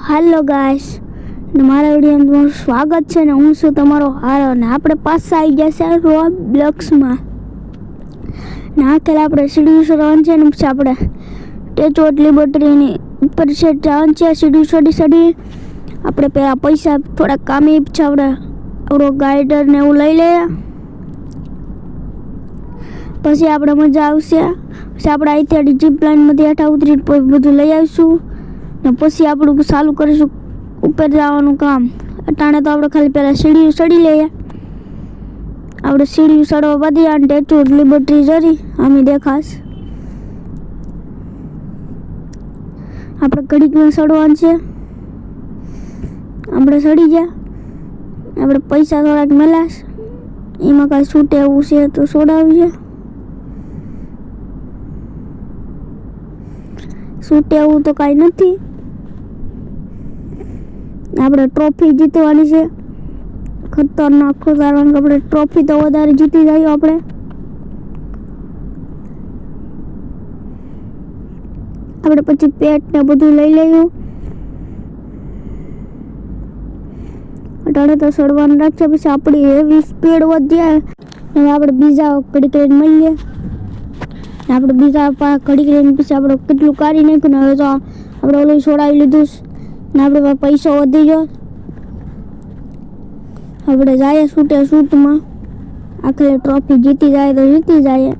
Hello guys, મારા વિડીયોમાં તમારું સ્વાગત છે ને હું છું તમારો હારો ને આપણે પાછા આવી ગયા છે રોબ્લોક્સમાં નાખેલા આપણે સીડી ચડવાનું છે ને પછી આપણે ટેચોટ લિબર્ટીની ઉપર છે જવાનું છે સીડી ચડી આપણે પહેલાં પૈસા થોડા કામી છે આપણે આપણો ગાઈડર ને એવું લઈ લઈએ પછી આપણે મજા આવશે પછી આપણે અહીંથી જીપ લાઈનમાંથી હેઠા ઉતરી બધું લઈ આવીશું ને પછી આપણું ચાલુ કરીશું ઉપર જવાનું કામ અટાણે તો આપણે ખાલી પહેલાં સીડીઓ ચડી લઈએ આપણે સીડીઓ ચડવા બધી અને ટેચોટ લિબર્ટી જરી અમે દેખાશ આપણે ઘડીકમાં ચડવાનું છે આપણે ચડી ગયા આપણે પૈસા થોડાક મેલાશ એમાં કાંઈ છૂટે એવું છે તો છોડાવીએ છૂટે એવું તો કાંઈ નથી આપણે ટ્રોફી જીતવાની છે ખતરનાક કારણ કે આપણે ટ્રોફી તો વધારે જીતી જાય આપણે પછી પેટ ને બધું લઈ લઈએ અટાણે તો ચડવાનું રાખીએ પછી આપણી એવી સ્પીડ વધી જાય અને આપણે બીજા ઘડી કરીને મળીએ આપણે બીજા ઘડી કરીને પછી આપણે કેટલું કાઢી નાખ્યું ને હવે તો આપણે ઓલું છોડાવી લીધું ને આપણે પૈસો વધી ગયો આપણે જાય શૂટમાં આખરે ટ્રોફી જીતી જાય તો જીતી જાય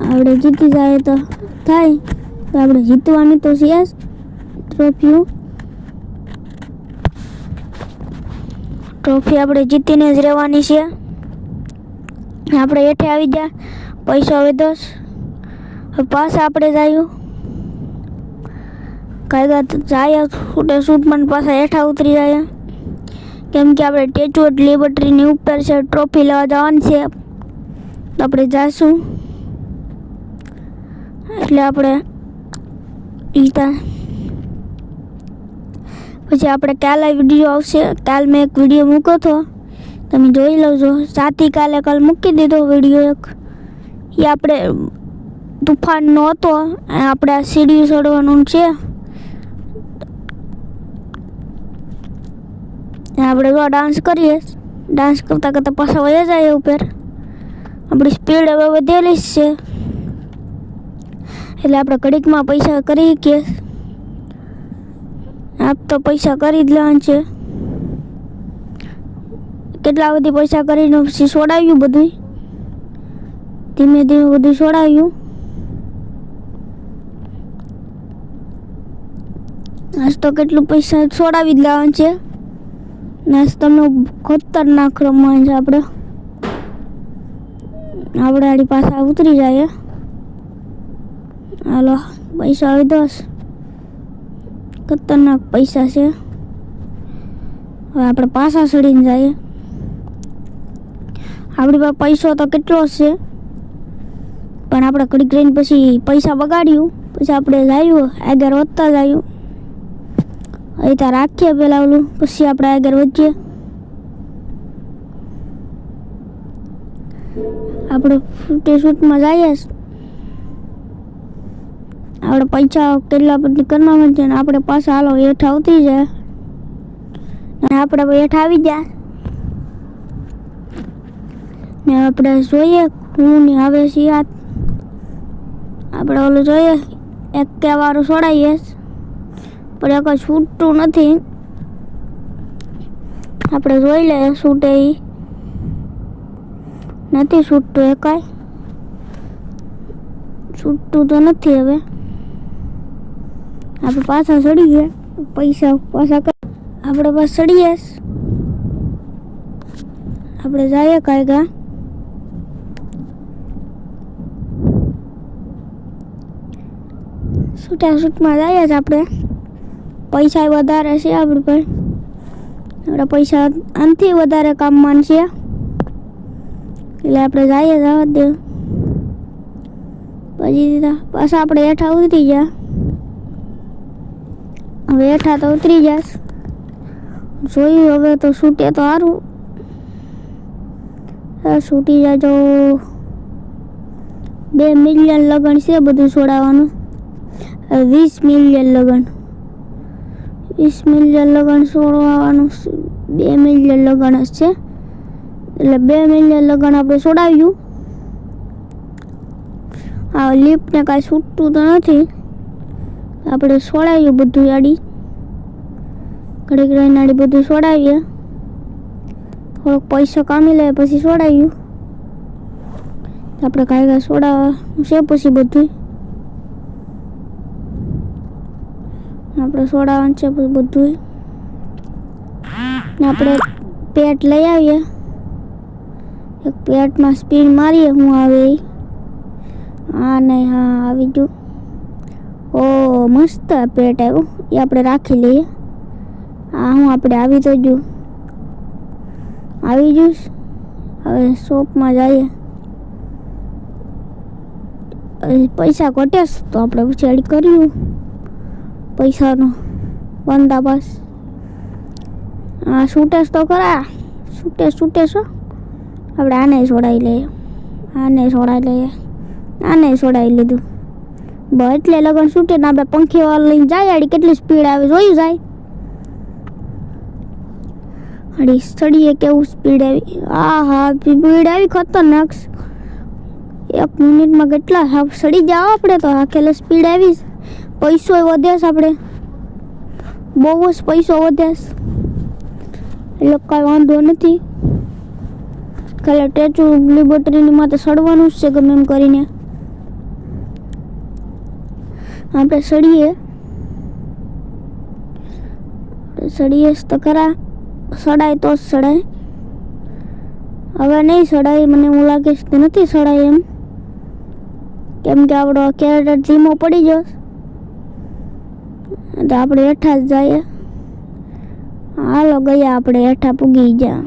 આપણે જીતી જાય તો થાય તો આપણે જીતવાની તો છે ટ્રોફી આપણે જીતીને જ રહેવાની છે આપણે હેઠે આવી ગયા પૈસા વધો પાછા આપણે જાયું કાંઈ જાય શૂટમાં પાછા હેઠા ઉતરી જાય કેમ કે આપણે ટેચોટ લિબર્ટીની ઉપર છે ટ્રોફી લેવા જવાની છે તો આપણે જઈશું એટલે આપણે લીધા પછી આપણે કાલે વિડીયો આવશે કાલ મેં એક વિડીયો મૂક્યો હતો તમે જોઈ લેજો સાથી કાલે મૂકી દીધો વિડીયો એક એ આપણે તુફાનનો હતો આપણે આ સીડીઓ ચડવાનું છે આપણે જો ડાન્સ કરીએ ડાન્સ કરતાં કરતાં પાછા વહી જાય ઉપર આપણી સ્પીડ હવે વધેલી જ છે એટલે આપણે ઘડીકમાં પૈસા કરી શકીએ આપ તો પૈસા કરી જ લેવાનું છે કેટલા બધી પૈસા કરીને પછી છોડાવ્યું બધું ધીમે ધીમે બધું છોડાવ્યું આજ તો કેટલું પૈસા છોડાવી જ લેવાનું છે નાસ તમને ખતરનાક રમવાનું છે આપણે આડી પાછા ઉતરી જાય હાલો પૈસા આવી 10 ખતરનાક પૈસા છે હવે આપણે પાછા ચડીને જઈએ આપણી પાસે પૈસો તો કેટલો છે પણ આપણે ઘડીક રહીને પછી પૈસા બગાડ્યું પછી આપણે જયું આગળ વધતા જયું અહીં ત્યાં રાખીએ પેલા ઓલું પછી આપણે આગળ વધીએ આપણે શૂટમાં જઈએ આપણે પૈસા કેટલા બધી કરવાના છે ને આપણે પાછા હાલો હેઠા ઉતરી જાય ને આપણે હેઠા આવી ગયા ને આપણે જોઈએ હું ને આવે છે યાદ આપણે ઓલું જોઈએ એક કહેવાનું છોડાવીએ પણ એ કોઈ છૂટતું નથી આપણે જોઈ લઈએ છૂટે એ નથી છૂટતું એ કાંઈ છૂટતું તો નથી હવે આપણે પાછા ચડી ગયા પૈસા પાછા આપણે પાછા ચડીએ આપણે જઈએ કાંઈ ગા શૂટમાં જઈએ જ આપણે પૈસા વધારે છે આપણી પાસે આપણા પૈસા આનાથી વધારે કામમાં છે એટલે આપણે જઈએ જવા દે પછી પાછા આપણે હેઠા ઉતરી ગયા હવે હેઠા તો ઉતરી જશ જોયું હવે તો છૂટે તો સારું છૂટી જાજો 2 મિલિયન લગન છે બધું છોડાવવાનું. 20 મિલિયન લગન, 20 મિલિયન લગન છોડવાનું. 2 મિલિયન લગન જ છે એટલે 2 મિલિયન લગન આપણે છોડાવ્યું. આ લિફ્ટને કાંઈ છૂટતું તો નથી, આપણે છોડાવ્યું બધું યાડી. ઘડીક રહીને આડી બધું છોડાવીએ, થોડોક પૈસો કામી લે પછી છોડાવ્યું. આપણે કાંઈ કાંઈ છોડાવવાનું છે પછી બધું આપણે છોડાવવાનું છે પછી બધું. ને આપણે પેટ લઈ આવીએ, એક પેટમાં સ્પીડ મારીએ હું આવે એ. હા નહીં, હા આવી ગયું. ઓ મસ્ત પેટ આવ્યું, એ આપણે રાખી લઈએ. હા હું આપણે આવી તો ગયું, આવી જઈશ. હવે શોપમાં જઈએ, પૈસા ઘટેશ તો આપણે પછી એડ કર્યું પૈસાનો બંદોબસ્ત. હા છૂટેશ તો ખરા, છૂટેશ હો. આપણે આને છોડાવી લઈએ, આને છોડાવી લઈએ, આને છોડાવી લીધું. બસ એટલે લગન છૂટે ને આપણે પંખી વાળા લઈને જાય. આડી કેટલી સ્પીડ આવે જોયું જાય. આડી સડીએ કેવું સ્પીડ આવી. હા સ્પીડ આવી ખતરનાક. 1 મિનિટમાં કેટલા સડી જાવ આપણે તો. આખેલે સ્પીડ આવી. પૈસો વધે છે આપણે, બહુ જ પૈસો વધે છે એટલે કાંઈ વાંધો નથી. ખાલી ટેચુ લિબર્ટીની માથે સડવાનું જ છે ગમે એમ કરીને. આપણે સડીએ તો ખરા. સડાય તો જ સડાય, હવે નહીં સડાય. મને એવું લાગે છે કે નથી સડાય એમ, કેમ કે આપણો કેરેક્ટર ધીમો પડી જશે તો આપણે હેઠા જ જઈએ. હાલો ગયા આપણે હેઠા પૂગી જા.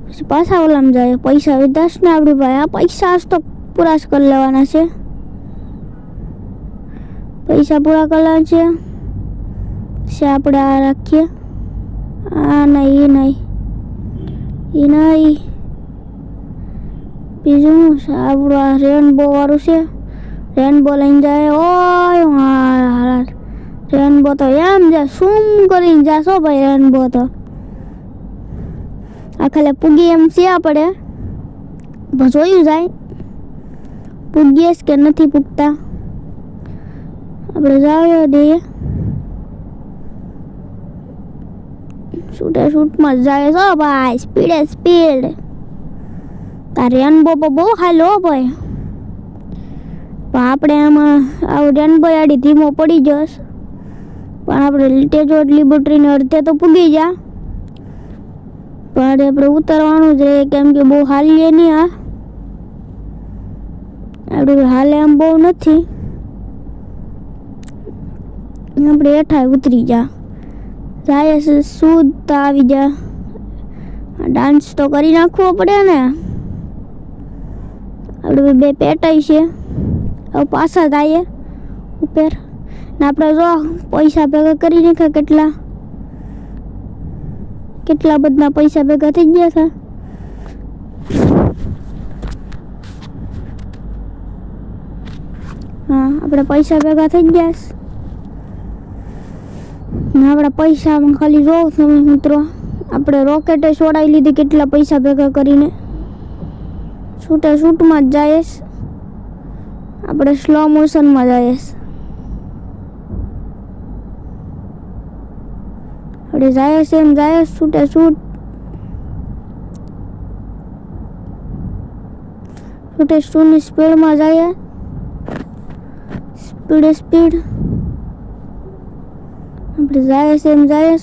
પછી પાછા ઓલામાં જાય. પૈસા વિદાસ ને આપણી ભાઈ. આ પૈસા આજ તો પૂરા જ કરી લેવાના છે. પૈસા પૂરા કરવાના છે. આપણે આ રાખીએ. આ નહીં, એ નહીં. બીજું શું આપણું આ રેનબો વાળું છે. રેનબો લઈને જાય. ઓય હા રેનબો તો એમ જાય, શું કરીને જાશો ભાઈ. રેનબો તો આ ખાલી પૂગી એમ છે આપણે જોયું જાય પૂગીએ કે નથી પૂગતા. આપણે જાવ દઈએ. શૂટમાં જાય છો ભાઈ, સ્પીડ. તાર રેનબો બહુ હાલો ભાઈ. પણ આપણે આમાં આવું રેનબો આડી ધીમો પડી જશે. પણ આપણે ટેચો લિબર્ટીને અડધે તો પૂગી જા. પણ આપણે ઉતરવાનું જ રહે, કેમ કે બહુ હાલીએ નહીં. આપણું હાલે એમ બહુ નથી. આપણે હેઠા ઉતરી જાય છે. શુદ્ધ આવી જા. ડાન્સ તો કરી નાખવો પડે ને. આપણે 2 પેટાઈ છે. હવે પાછા જઈએ ઉપર ને. આપણે જો પૈસા ભેગા કરી નાખ્યા. કેટલા બધા પૈસા ભેગા થઈ ગયા હતા. હા આપણે પૈસા ભેગા થઈ ગયા ને. આપણા પૈસામાં ખાલી જોઉં તમે મિત્રો, આપણે રોકેટે છોડાવી લીધી કેટલા પૈસા ભેગા કરીને. શૂટમાં જ જઈએ. આપણે સ્લો મોશનમાં જઈએ. આપણે જાય છે એમ જાય. શૂટની સ્પીડમાં જઈએ. સ્પીડ આપણે જાય છે એમ જાય.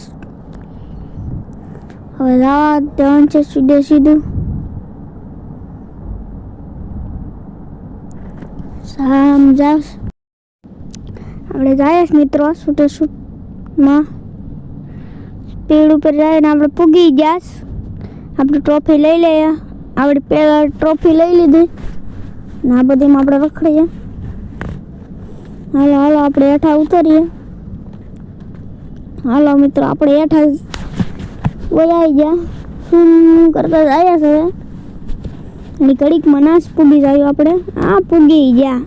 હવે જવા દેવાનું છે સીધું. સમજાશ આપણે જાય મિત્રો. શૂટમાં સ્પીડ ઉપર જાય ને આપણે પૂગી ગયા. આપણે ટ્રોફી લઈ લઈએ. આપણે પહેલાં ટ્રોફી લઈ લીધી ને આ બધીમાં આપણે રખડીએ. હાલો આપણે હેઠા ઉતરીએ. હાલો મિત્રો આપણે હેઠા વયાઈ ગયા. શું કરતા જાય છે અને ઘડીકમાં નાશ પૂગી જાય આપણે. આ પૂગી ગયા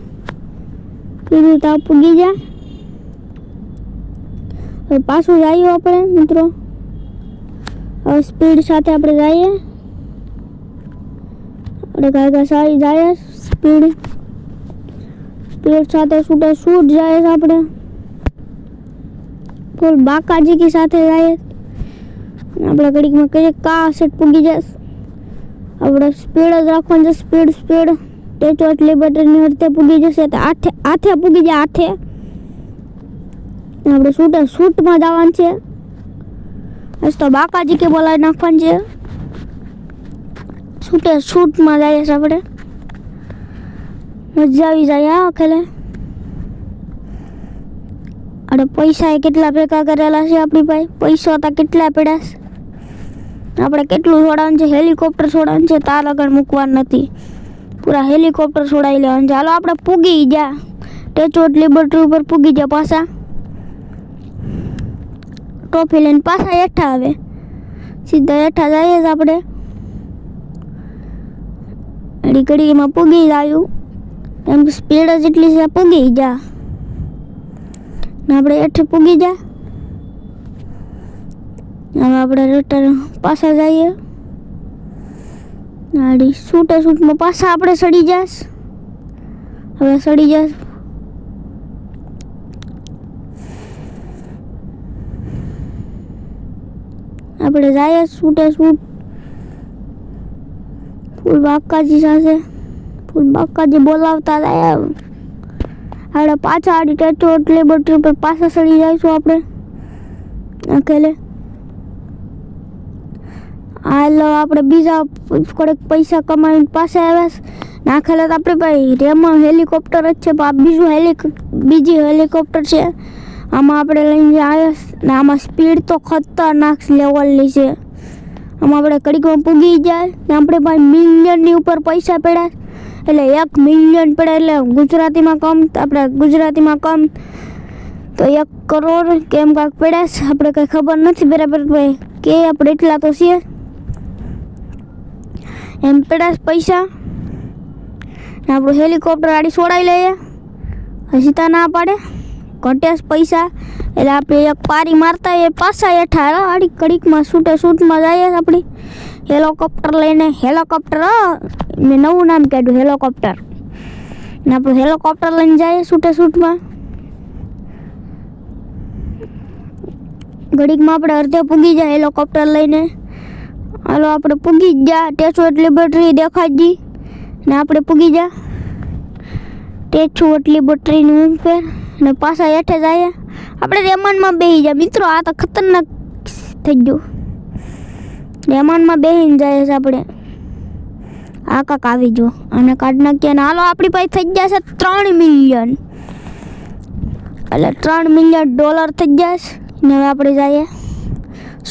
કીધું તો પૂગી જા. હવે પાછું જઈએ આપણે મિત્રો. હવે સ્પીડ સાથે આપણે જઈએ. આપણે કાંઈ સારી જાય સ્પીડ સાથે છૂટા છૂટ જાય છે આપણે. ફૂલ બાકાજી કે સાથે જાય. આપણે ઘડીકમાં કહીએ કા સેટ પૂગી જાય. આપણે સ્પીડ જ રાખવાની છે. સ્પીડ ટેચો એટલી બટરની હરતે પૂગી જશે તો હાથે પૂગી જાય હાથે. આપણે શૂટમાં જવાનું છે. આજ તો બાકાજી કે બોલાવી નાખવાનું છે. શૂટમાં જઈએ છે આપણે. મજા આવી જાય આ ખેલે. અરે પૈસા એ કેટલા ભેગા કરેલા છે આપણી પાસે. પૈસા હતા કેટલા પડ્યા છે. આપણે કેટલું છોડાવવાનું છે. હેલિકોપ્ટર છોડાવવાનું છે. તાર આગળ મૂકવાનું નથી. પૂરા હેલિકોપ્ટર છોડાવી લેવાનું છે. હાલો આપણે પૂગી ગયા ટેચોટ લિબર્ટી ઉપર પૂગી ગયા. પાછા ટ્રોફી લઈને પાછા હેઠા આવે. સીધા હેઠા જઈએ જ આપણે. ઘડીમાં પૂગી જાયું. એમ સ્પીડ જ એટલી છે. પૂગી જા ને આપણે હેઠે પૂગી જા. હવે આપણે રિટર્ન પાછા જઈએ. ગાડી શૂટમાં પાછા આપણે સડી જાસ. હવે સડી જાસ. આપણે જઈએ શૂટ ફૂલ બાકાજી સાથે. ફૂલ બાકાજી બોલાવતા જાય. આપણે પાછા આડી ટેચો લિબર્ટી ઉપર પાછા સડી જઈશું આપણે અકેલે. હાલો આપણે બીજા થોડેક પૈસા કમાઈને પાસે આવ્યા. નાખેલા તો આપણે ભાઈ રેમાં હેલિકોપ્ટર જ છે. બીજી હેલિકોપ્ટર છે. આમાં આપણે લઈને આવ્યા ને આમાં સ્પીડ તો ખતરનાક લેવલની છે. આમાં આપણે કડીકમાં પૂગી જાય ને આપણે ભાઈ મિલિયનની ઉપર પૈસા પડ્યા. એટલે 1 મિલિયન પડ્યા એટલે ગુજરાતીમાં કમ તો 1 કરોડ કેમ કાંક પડ્યા છે. આપણે કંઈ ખબર નથી બરાબર ભાઈ કે આપણે એટલા તો છે એમ પડ્યા પૈસા. આપણું હેલિકોપ્ટર ગાડી છોડાવી લઈએ. હજી તો ના પાડે ઘટ્યા પૈસા. એટલે આપણે એક પારી મારતા એ પાછા હેઠા આડી કડીકમાં શૂટમાં જઈએ આપણી હેલિકોપ્ટર લઈને. હેલિકોપ્ટર મેં નવું નામ કાઢ્યું હેલિકોપ્ટર. ને આપણું હેલિકોપ્ટર લઈને જઈએ શૂટમાં. ઘડીકમાં આપણે અડધે પૂગી જાય હેલિકોપ્ટર લઈને. હાલો આપણે પૂગી જ જા. ટેચોટ લિબર્ટી દેખાડી ને આપણે પૂગી જા ટેચોટ લિબર્ટીની ઉપર ને પાછા હેઠે જઈએ. આપણે રેમાનમાં બેસી જાય મિત્રો. આ તો ખતરનાક થઈ ગયું. રેમાનમાં બેસીને જાય છે આપણે. આ કાંક આવી જો અને કાઢી નાખીએ ને હાલો આપણી પાસે થઈ જશે 3 મિલિયન. એટલે $3 મિલિયન થઈ જશે. ને હવે આપણે જઈએ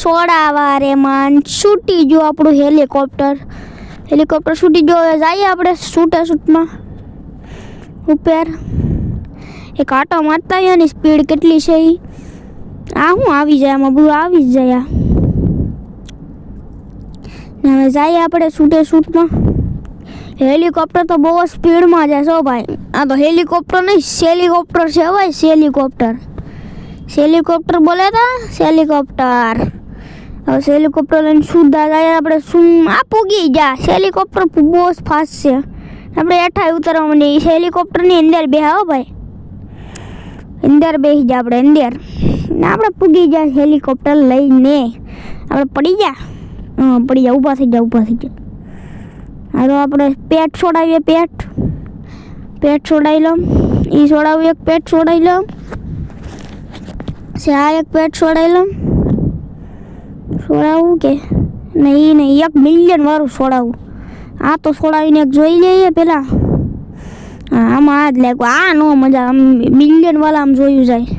સોડાવા રેમાન. છૂટી જો આપણું હેલિકોપ્ટર છૂટી જો. હવે જઈએ આપણે શૂટમાં ઉપર. એક આટો મારતા હોય ને સ્પીડ કેટલી છે એ. આ શું આવી જાય આમાં બધું આવી જ જાય. ને હવે જઈએ આપણે શૂટમાં. હેલિકોપ્ટર તો બહુ સ્પીડમાં જાય છો ભાઈ. આ તો હેલિકોપ્ટર નહીં સેલિકોપ્ટર છે ભાઈ. સેલિકોપ્ટર બોલે તા સેલિકોપ્ટર. હવે હેલિકોપ્ટર લઈને સુધા જાય આપણે. આ પૂગી જા. હેલિકોપ્ટર બહુ ફાસ્ટ છે. આપણે હેઠા ઉતરવા માંડીએ. હેલિકોપ્ટરની અંદર બેહો ભાઈ. અંદર બેસી જા આપણે અંદર. ને આપણે પૂગી જાય હેલિકોપ્ટર લઈને. આપણે પડી જા ઊભા થઈ જા. હાલો આપણે પેટ છોડાવીએ. પેટ છોડાવી લો. એ છોડાવું એક પેટ છોડાવી લો. આ એક પેટ છોડાવી લો. છોડાવું કે નહીં 1 મિલિયન વાળું છોડાવું. આ તો છોડાવીને એક જોઈ લઈએ પેલા. આમાં આ જ લાગ્યું. આ નો મજા. આમ મિલિયન વાળા આમ જોયું જાય.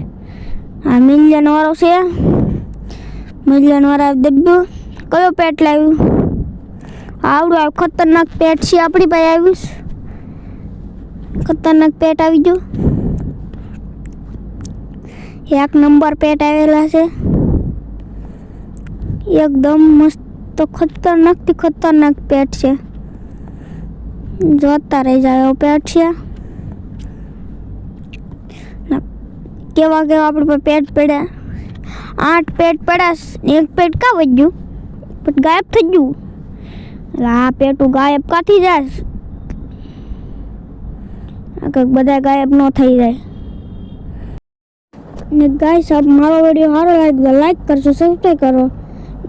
આ મિલિયન વાળો છે. મિલિયન વાળા દબ્યું. કયો પેટ લાવ્યું? આવડું ખતરનાક પેટ છે આપણી પાસે આવ્યું. ખતરનાક પેટ આવી ગયું. 1 નંબર પેટ આવેલા છે. એકદમ મસ્ત તો ખતરનાક પેટ છે. જોતા રહી જાય પેટ છે. કેવા આપણી પર પેટ પડ્યા. 8 પેટ પડ્યા. એક પેટ કા વધ્યું પણ ગાયબ થઈ ગયું. એટલે આ પેટું ગાયબ કાથી જાય. બધા ગાયબ ન થઈ જાય. ને ગાઈસ આપ મારો વિડિયો સારો લાગ્યો લાઈક કરજો, સબસ્ક્રાઇબ કરો.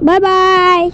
Bye bye.